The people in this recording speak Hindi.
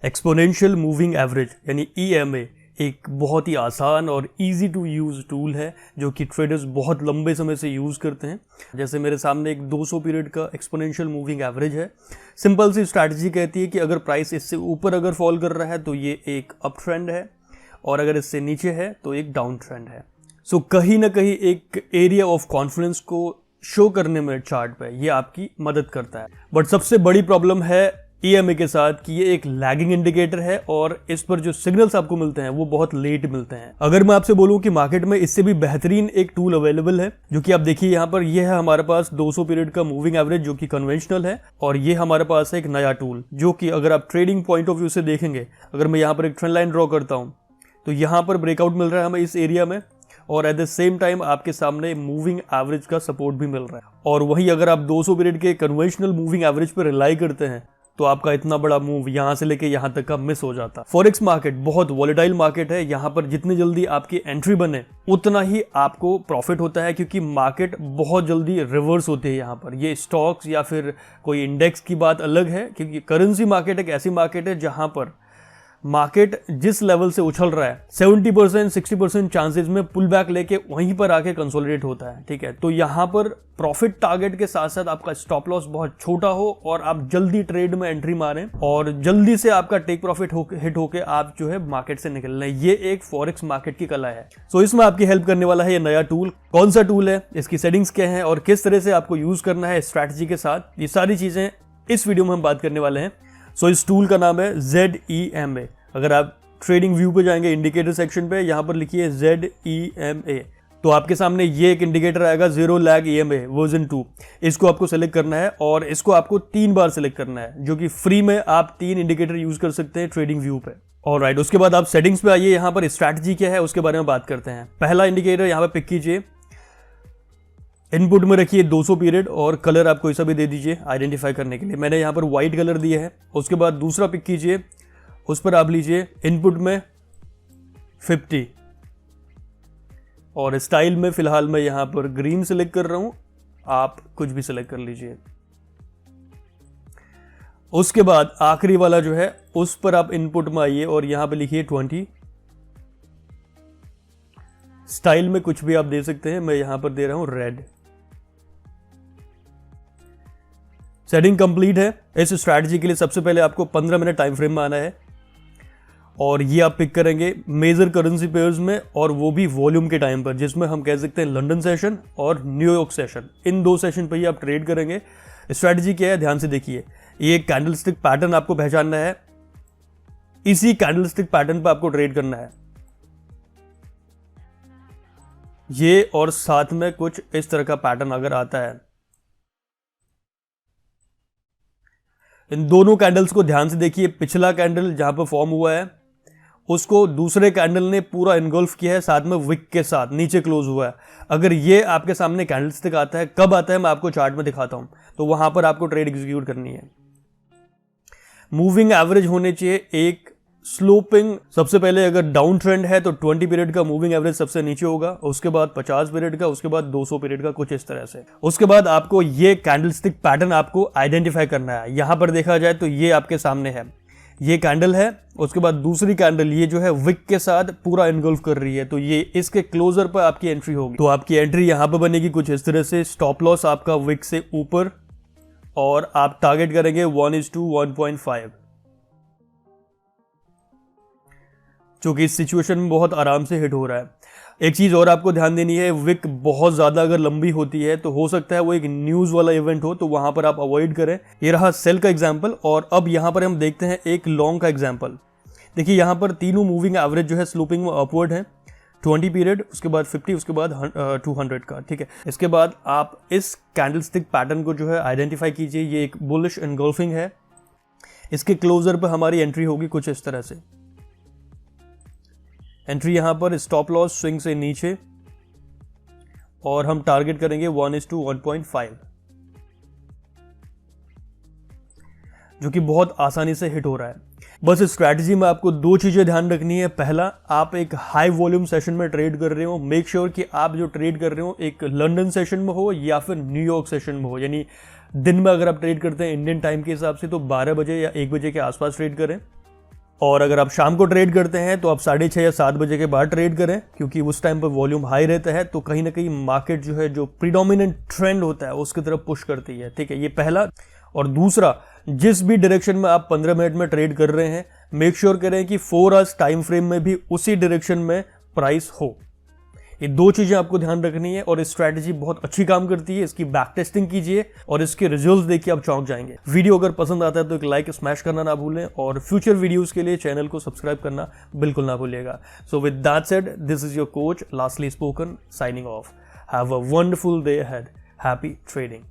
एक्सपोनेंशियल मूविंग एवरेज यानी EMA एक बहुत ही आसान और इजी टू यूज़ टूल है जो कि ट्रेडर्स बहुत लंबे समय से यूज़ करते हैं। जैसे मेरे सामने एक 200 पीरियड का एक्सपोनेंशियल मूविंग एवरेज है। सिंपल सी स्ट्रैटेजी कहती है कि अगर प्राइस इससे ऊपर अगर फॉल कर रहा है तो ये एक अप ट्रेंड है और अगर इससे नीचे है तो एक डाउन ट्रेंड है। सो कहीं ना कहीं एक एरिया ऑफ कॉन्फिडेंस को शो करने में चार्ट पे ये आपकी मदद करता है। बट सबसे बड़ी प्रॉब्लम है EMA के साथ कि ये एक लैगिंग इंडिकेटर है और इस पर जो सिग्नल्स आपको मिलते हैं वो बहुत लेट मिलते हैं। अगर मैं आपसे बोलूं कि मार्केट में इससे भी बेहतरीन एक टूल अवेलेबल है जो कि आप देखिए यहाँ पर, ये है हमारे पास 200 पीरियड का मूविंग एवरेज जो कि कन्वेंशनल है, और ये हमारे पास है एक नया टूल जो कि अगर आप ट्रेडिंग पॉइंट ऑफ व्यू से देखेंगे, अगर मैं यहाँ पर एक ट्रेंड लाइन ड्रॉ करता हूँ तो यहाँ पर ब्रेकआउट मिल रहा है हमें इस एरिया में, और एट द सेम टाइम आपके सामने मूविंग एवरेज का सपोर्ट भी मिल रहा है। और वहीं अगर आप 200 पीरियड के कन्वेंशनल मूविंग एवरेज पर रिलाई करते हैं तो आपका इतना बड़ा मूव यहां से लेके यहां तक का मिस हो जाता है। फॉरेक्स मार्केट बहुत वॉलेटाइल मार्केट है, यहां पर जितनी जल्दी आपकी एंट्री बने उतना ही आपको प्रॉफिट होता है, क्योंकि मार्केट बहुत जल्दी रिवर्स होती है। यहां पर ये स्टॉक्स या फिर कोई इंडेक्स की बात अलग है, क्योंकि करेंसी मार्केट एक ऐसी मार्केट है जहां पर मार्केट जिस लेवल से उछल रहा है 70% 60% चांसेस में पुल बैक लेके वहीं पर आके कंसोलिडेट होता है। ठीक है, तो यहां पर प्रॉफिट टारगेट के साथ साथ आपका स्टॉप लॉस बहुत छोटा हो और आप जल्दी ट्रेड में एंट्री मारें और जल्दी से आपका टेक प्रॉफिट हिट होके आप जो है मार्केट से निकल रहे हैं। ये एक फॉरेक्स मार्केट की कला है। सो इसमें आपकी हेल्प करने वाला है ये नया टूल। कौन सा टूल है, इसकी सेटिंग्स क्या है और किस तरह से आपको यूज करना है स्ट्रैटेजी के साथ, ये सारी चीजें इस वीडियो में हम बात करने वाले हैं। सो इस टूल का नाम है ZEMA। अगर आप ट्रेडिंग व्यू पे जाएंगे इंडिकेटर सेक्शन पे, यहां पर लिखिए ZEMA, तो आपके सामने ये एक इंडिकेटर आएगा जीरो लैग EMA वर्जन 2। इसको आपको सेलेक्ट करना है और इसको आपको 3 बार सेलेक्ट करना है, जो कि फ्री में आप 3 इंडिकेटर यूज कर सकते हैं ट्रेडिंग व्यू पे। ऑलराइट, उसके बाद आप सेटिंग्स पे आइए, यहां पर स्ट्रैटेजी क्या है उसके बारे में बात करते हैं। पहला इंडिकेटर यहां पर पिक कीजिए, इनपुट में रखिए 200 पीरियड और कलर आप कोई सा भी दे दीजिए आइडेंटिफाई करने के लिए। मैंने यहाँ पर व्हाइट कलर दिया है। उसके बाद दूसरा पिक कीजिए, उस पर आप लीजिए इनपुट में 50 और स्टाइल में फिलहाल मैं यहां पर ग्रीन सिलेक्ट कर रहा हूं, आप कुछ भी सिलेक्ट कर लीजिए। उसके बाद आखिरी वाला जो है उस पर आप इनपुट में आइए और यहां पर लिखिए 20। स्टाइल में कुछ भी आप दे सकते हैं, मैं यहां पर दे रहा हूं रेड। सेटिंग कंप्लीट है। इस स्ट्रैटेजी के लिए सबसे पहले आपको 15 मिनट टाइम फ्रेम में आना है और ये आप पिक करेंगे मेजर करेंसी पेयर्स में, और वो भी वॉल्यूम के टाइम पर, जिसमें हम कह सकते हैं लंदन सेशन और न्यूयॉर्क सेशन। इन 2 सेशन पर ही आप ट्रेड करेंगे। स्ट्रैटेजी क्या है ध्यान से देखिए। ये कैंडलस्टिक पैटर्न आपको पहचानना है, इसी कैंडलस्टिक पैटर्न पर आपको ट्रेड करना है। ये और साथ में कुछ इस तरह का पैटर्न अगर आता है, इन दोनों कैंडल्स को ध्यान से देखिए। पिछला कैंडल जहां पर फॉर्म हुआ है उसको दूसरे कैंडल ने पूरा इनगल्फ किया है, साथ में विक के साथ नीचे क्लोज हुआ है। अगर ये आपके सामने कैंडलस्टिक आता है, कब आता है मैं आपको चार्ट में दिखाता हूं, तो वहां पर आपको ट्रेड एग्जीक्यूट करनी है। मूविंग एवरेज होने चाहिए एक स्लोपिंग। सबसे पहले अगर डाउन ट्रेंड है तो 20 पीरियड का मूविंग एवरेज सबसे नीचे होगा, उसके बाद 50 पीरियड का, उसके बाद 200 पीरियड का, कुछ इस तरह से। उसके बाद आपको ये कैंडलस्टिक पैटर्न आपको आइडेंटिफाई करना है। यहां पर देखा जाए तो ये आपके सामने है, ये कैंडल है। उसके बाद दूसरी कैंडल ये जो है विक के साथ पूरा इनगल्फ कर रही है, तो ये इसके क्लोजर पर आपकी एंट्री होगी। तो आपकी एंट्री यहां पर बनेगी कुछ इस तरह से। स्टॉप लॉस आपका विक से ऊपर और आप टारगेट करेंगे 1:1.5, जो कि इस सिचुएशन में बहुत आराम से हिट हो रहा है। एक चीज और आपको ध्यान देनी है, विक बहुत ज्यादा अगर लंबी होती है तो हो सकता है वो एक न्यूज वाला इवेंट हो, तो वहां पर आप अवॉइड करें। ये रहा सेल का एग्जांपल। और अब यहां पर हम देखते हैं एक लॉन्ग का एग्जांपल। देखिए यहां पर तीनों मूविंग एवरेज जो है स्लोपिंग में अपवर्ड है। 20 पीरियड, उसके बाद 50, उसके बाद 200 का। ठीक है, इसके बाद आप इस कैंडलस्टिक पैटर्न को जो है आइडेंटिफाई कीजिए। ये एक बुलिश एनगल्फिंग है, इसके क्लोजर पर हमारी एंट्री होगी कुछ इस तरह से। एंट्री यहां पर स्टॉप लॉस स्विंग से नीचे और हम टारगेट करेंगे 1:1.5, जो कि बहुत आसानी से हिट हो रहा है। बस इस स्ट्रैटेजी में आपको 2 चीजें ध्यान रखनी है। पहला, आप एक हाई वॉल्यूम सेशन में ट्रेड कर रहे हो, मेक श्योर कि आप जो ट्रेड कर रहे हो एक लंदन सेशन में हो या फिर न्यूयॉर्क सेशन में हो। यानी दिन में अगर आप ट्रेड करते हैं इंडियन टाइम के हिसाब से तो 12 बजे या 1 बजे के आसपास ट्रेड करें। और अगर आप शाम को ट्रेड करते हैं तो आप 6:30 या 7 बजे के बाद ट्रेड करें, क्योंकि उस टाइम पर वॉल्यूम हाई रहता है, तो कहीं ना कहीं मार्केट जो है जो प्रीडोमिनेंट ट्रेंड होता है उसकी तरफ पुश करती है। ठीक है, ये पहला। और दूसरा, जिस भी डायरेक्शन में आप 15 मिनट में ट्रेड कर रहे हैं, मेक श्योर करें कि 4 आवर्स टाइम फ्रेम में भी उसी डायरेक्शन में प्राइस हो। ये 2 चीजें आपको ध्यान रखनी है और स्ट्रैटेजी बहुत अच्छी काम करती है। इसकी बैक टेस्टिंग कीजिए और इसके रिजल्ट्स देखिए आप चौंक जाएंगे। वीडियो अगर पसंद आता है तो एक लाइक स्मैश करना ना भूलें और फ्यूचर वीडियोस के लिए चैनल को सब्सक्राइब करना बिल्कुल ना भूलिएगा। So with that said, this is your coach lastly spoken, signing off. Have a wonderful day ahead. Happy trading.